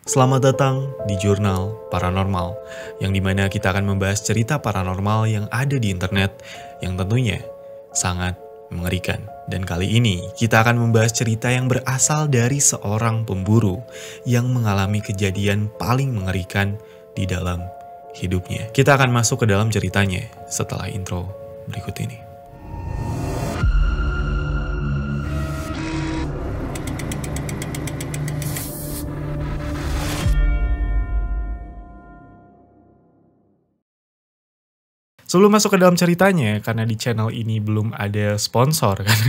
Selamat datang di Jurnal Paranormal, yang dimana kita akan membahas cerita paranormal yang ada di internet, yang tentunya sangat mengerikan. Dan kali ini kita akan membahas cerita yang berasal dari seorang pemburu yang mengalami kejadian paling mengerikan di dalam hidupnya. Kita akan masuk ke dalam ceritanya setelah intro berikut ini. Sebelum masuk ke dalam ceritanya, karena di channel ini belum ada sponsor kan,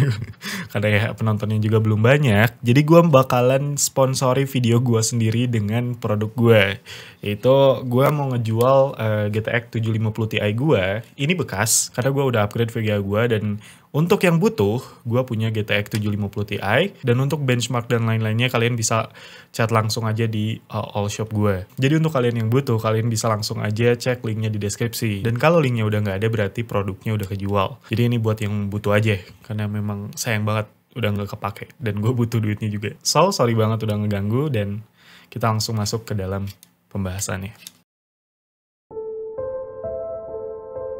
karena ya penontonnya juga belum banyak, jadi gue bakalan sponsori video gue sendiri dengan produk gue. Yaitu gue mau ngejual GTX 750 Ti gue, ini bekas, karena gue udah upgrade VGA gue, dan untuk yang butuh, gue punya GTX 750 Ti, dan untuk benchmark dan lain-lainnya kalian bisa chat langsung aja di all shop gue. Jadi untuk kalian yang butuh, kalian bisa langsung aja cek linknya di deskripsi. Dan kalau linknya udah nggak ada, berarti produknya udah kejual. Jadi ini buat yang butuh aja, karena memang sayang banget udah nggak kepake, dan gue butuh duitnya juga. So, sorry banget udah ngeganggu, dan kita langsung masuk ke dalam pembahasannya.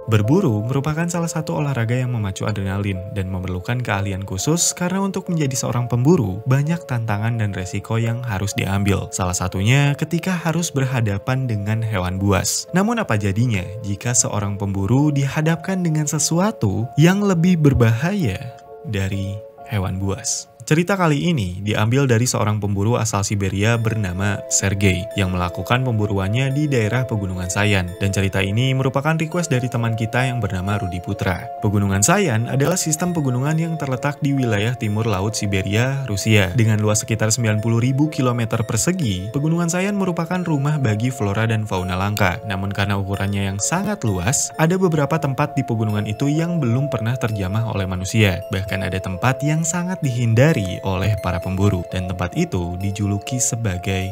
Berburu merupakan salah satu olahraga yang memacu adrenalin dan memerlukan keahlian khusus karena untuk menjadi seorang pemburu, banyak tantangan dan resiko yang harus diambil. Salah satunya ketika harus berhadapan dengan hewan buas. Namun apa jadinya jika seorang pemburu dihadapkan dengan sesuatu yang lebih berbahaya dari hewan buas? Cerita kali ini diambil dari seorang pemburu asal Siberia bernama Sergei yang melakukan pemburuannya di daerah Pegunungan Sayan. Dan cerita ini merupakan request dari teman kita yang bernama Rudi Putra. Pegunungan Sayan adalah sistem pegunungan yang terletak di wilayah timur laut Siberia, Rusia. Dengan luas sekitar 90.000 km persegi, Pegunungan Sayan merupakan rumah bagi flora dan fauna langka. Namun karena ukurannya yang sangat luas, ada beberapa tempat di pegunungan itu yang belum pernah terjamah oleh manusia. Bahkan ada tempat yang sangat dihindari oleh para pemburu, dan tempat itu dijuluki sebagai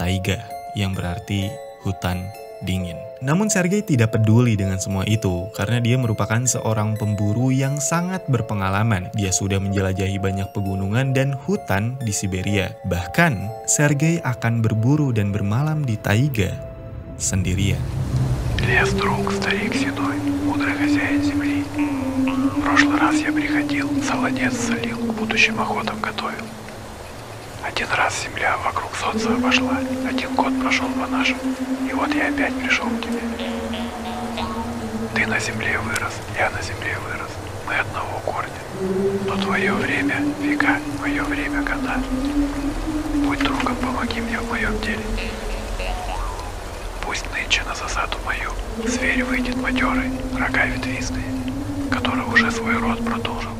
taiga, yang berarti hutan dingin. Namun Sergei tidak peduli dengan semua itu karena dia merupakan seorang pemburu yang sangat berpengalaman. Dia sudah menjelajahi banyak pegunungan dan hutan di Siberia. Bahkan Sergei akan berburu dan bermalam di taiga sendirian. Лес друг, старик седой, мудрый хозяин земли. В прошлый раз я приходил, солонец солил, к будущим охотам готовил. Один раз земля вокруг солнца обошла, 1 год прошел по нашим, и вот я опять пришел к тебе. Ты на земле вырос, я на земле вырос, мы одного корня. Но твое время века, мое время года. Будь другом, помоги мне в моем деле. Пусть нынче на засаду мою зверь выйдет матерый, рога ветвистые, который уже свой род продолжил.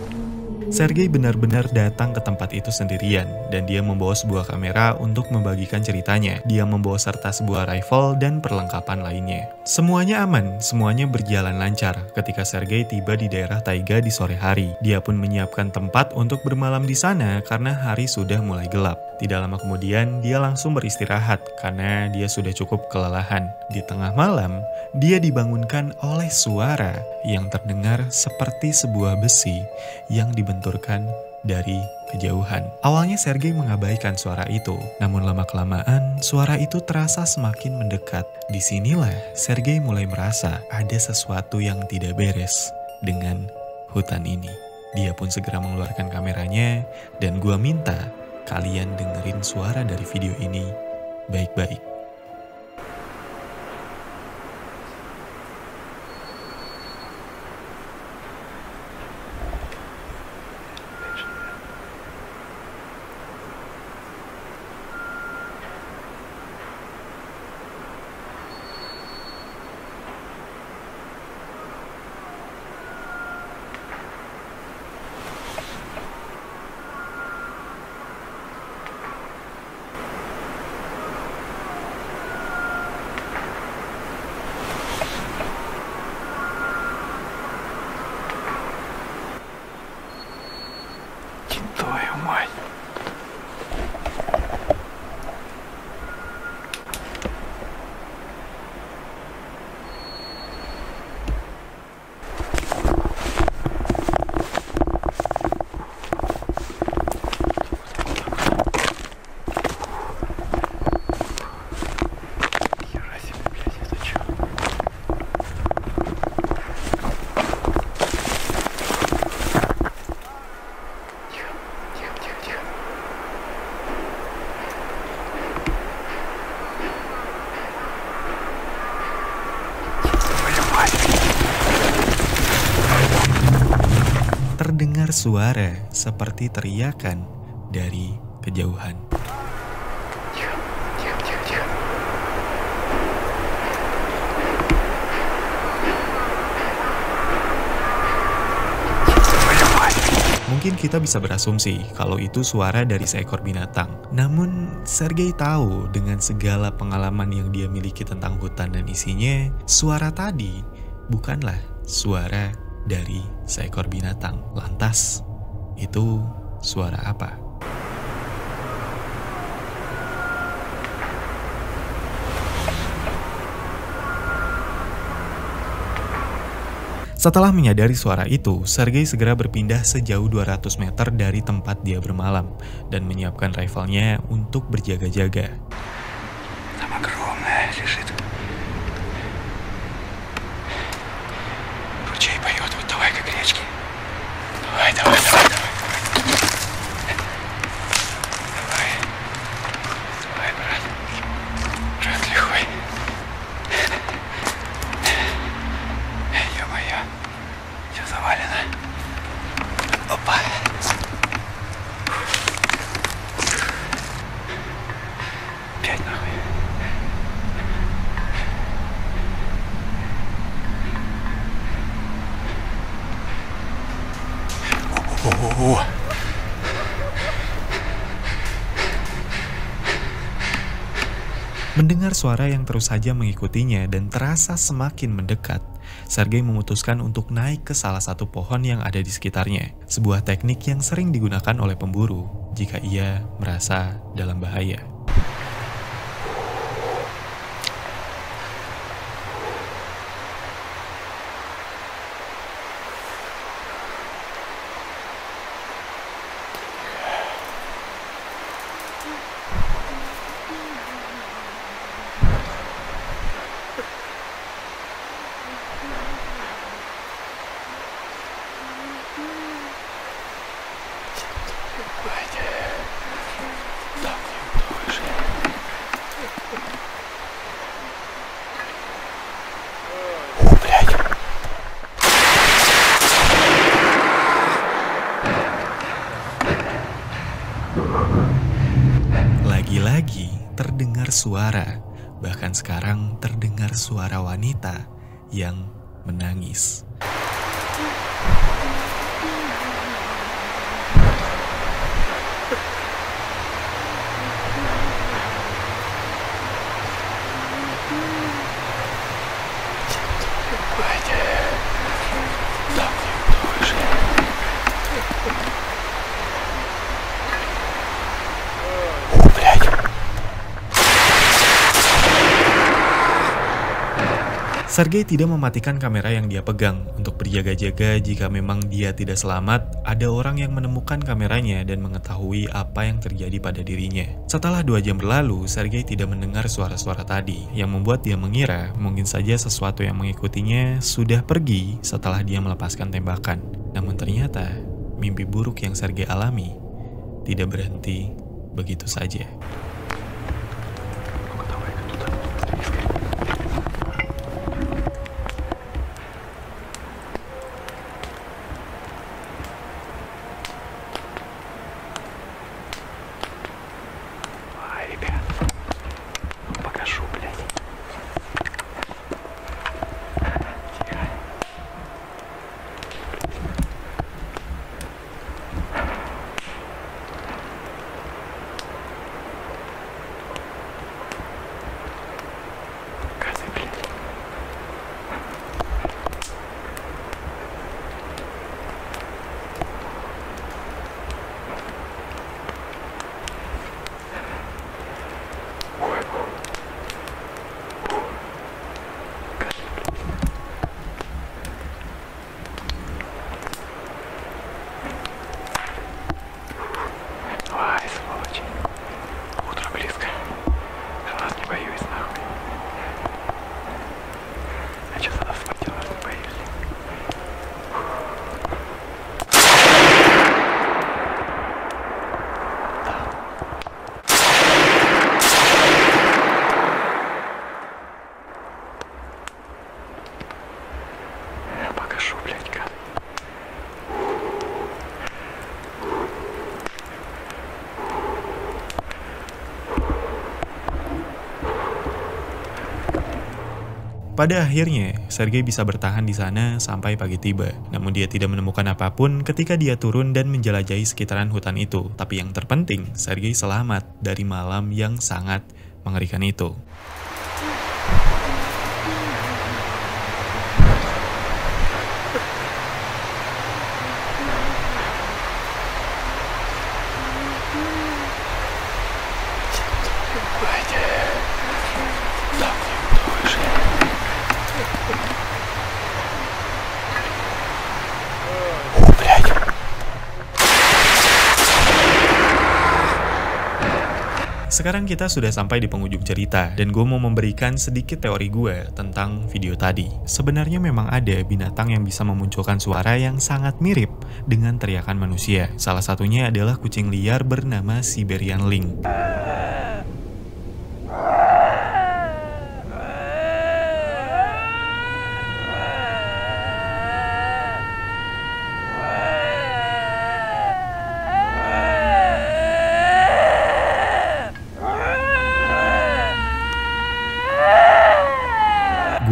Sergei benar-benar datang ke tempat itu sendirian, dan dia membawa sebuah kamera untuk membagikan ceritanya. Dia membawa serta sebuah rifle dan perlengkapan lainnya. Semuanya aman, semuanya berjalan lancar ketika Sergei tiba di daerah taiga di sore hari. Dia pun menyiapkan tempat untuk bermalam di sana karena hari sudah mulai gelap. Tidak lama kemudian, dia langsung beristirahat karena dia sudah cukup kelelahan. Di tengah malam, dia dibangunkan oleh suara yang terdengar seperti sebuah besi yang dibenturkan dari kejauhan. Awalnya Sergei mengabaikan suara itu, namun lama-kelamaan suara itu terasa semakin mendekat. Disinilah Sergei mulai merasa ada sesuatu yang tidak beres dengan hutan ini. Dia pun segera mengeluarkan kameranya, dan gua minta kalian dengerin suara dari video ini baik-baik. mendengar suara seperti teriakan dari kejauhan. Тихо, тихо, тихо, тихо. Твою мать! Mungkin kita bisa berasumsi kalau itu suara dari seekor binatang. Namun, Sergei tahu dengan segala pengalaman yang dia miliki tentang hutan dan isinya, suara tadi bukanlah suara dari seekor binatang. Lantas, itu suara apa? Setelah menyadari suara itu, Sergei segera berpindah sejauh 200 meter dari tempat dia bermalam dan menyiapkan rifle-nya untuk berjaga-jaga. Там огромная лежит. Ручей поет, вот давай как речки. Давай, давай, давай, давай. Давай. Давай, брат. Брат лихой. Ё-моё. Всё завалено. Опа. Опять нахуй. О-о-о. Mendengar suara yang terus saja mengikutinya dan terasa semakin mendekat, Sergei memutuskan untuk naik ke salah satu pohon yang ada di sekitarnya. Sebuah teknik yang sering digunakan oleh pemburu jika ia merasa dalam bahaya. Lagi-lagi terdengar suara, bahkan sekarang terdengar suara wanita yang menangis. Sergei tidak mematikan kamera yang dia pegang untuk berjaga-jaga jika memang dia tidak selamat, ada orang yang menemukan kameranya dan mengetahui apa yang terjadi pada dirinya. Setelah 2 jam berlalu, Sergei tidak mendengar suara-suara tadi, yang membuat dia mengira mungkin saja sesuatu yang mengikutinya sudah pergi setelah dia melepaskan tembakan. Namun ternyata, mimpi buruk yang Sergei alami tidak berhenti begitu saja. Pada akhirnya, Sergei bisa bertahan di sana sampai pagi tiba. Namun dia tidak menemukan apapun ketika dia turun dan menjelajahi sekitaran hutan itu. Tapi yang terpenting, Sergei selamat dari malam yang sangat mengerikan itu. Sekarang kita sudah sampai di penghujung cerita, dan gue mau memberikan sedikit teori gue tentang video tadi. Sebenarnya memang ada binatang yang bisa memunculkan suara yang sangat mirip dengan teriakan manusia. Salah satunya adalah kucing liar bernama Siberian Lynx.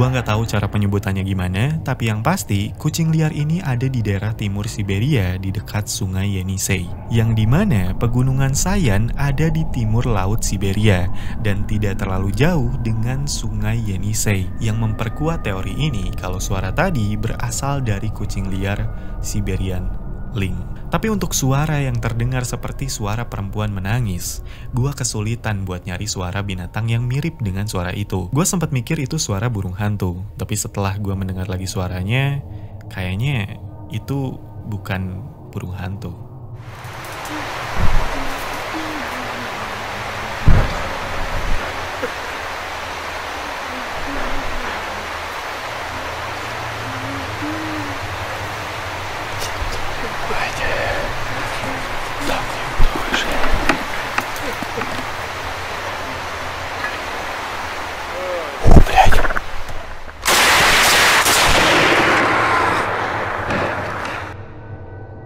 Gua nggak tahu cara penyebutannya gimana, tapi yang pasti kucing liar ini ada di daerah timur Siberia di dekat sungai Yenisei, yang dimana pegunungan Sayan ada di timur laut Siberia dan tidak terlalu jauh dengan sungai Yenisei, yang memperkuat teori ini kalau suara tadi berasal dari kucing liar Siberian Lynx. Tapi untuk suara yang terdengar seperti suara perempuan menangis, gua kesulitan buat nyari suara binatang yang mirip dengan suara itu. Gua sempat mikir itu suara burung hantu, tapi setelah gua mendengar lagi suaranya, kayaknya itu bukan burung hantu.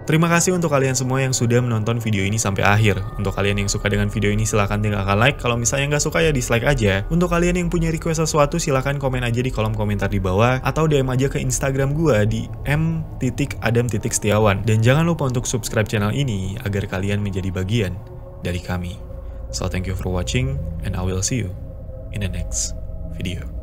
Terima kasih untuk kalian semua yang sudah menonton video ini sampai akhir. Untuk kalian yang suka dengan video ini silahkan tinggalkan like. Kalau misalnya nggak suka ya dislike aja. Untuk kalian yang punya request sesuatu silahkan komen aja di kolom komentar di bawah. Atau DM aja ke Instagram gue di m.adam.setiawan. Dan jangan lupa untuk subscribe channel ini agar kalian menjadi bagian dari kami. So thank you for watching and I will see you in the next video.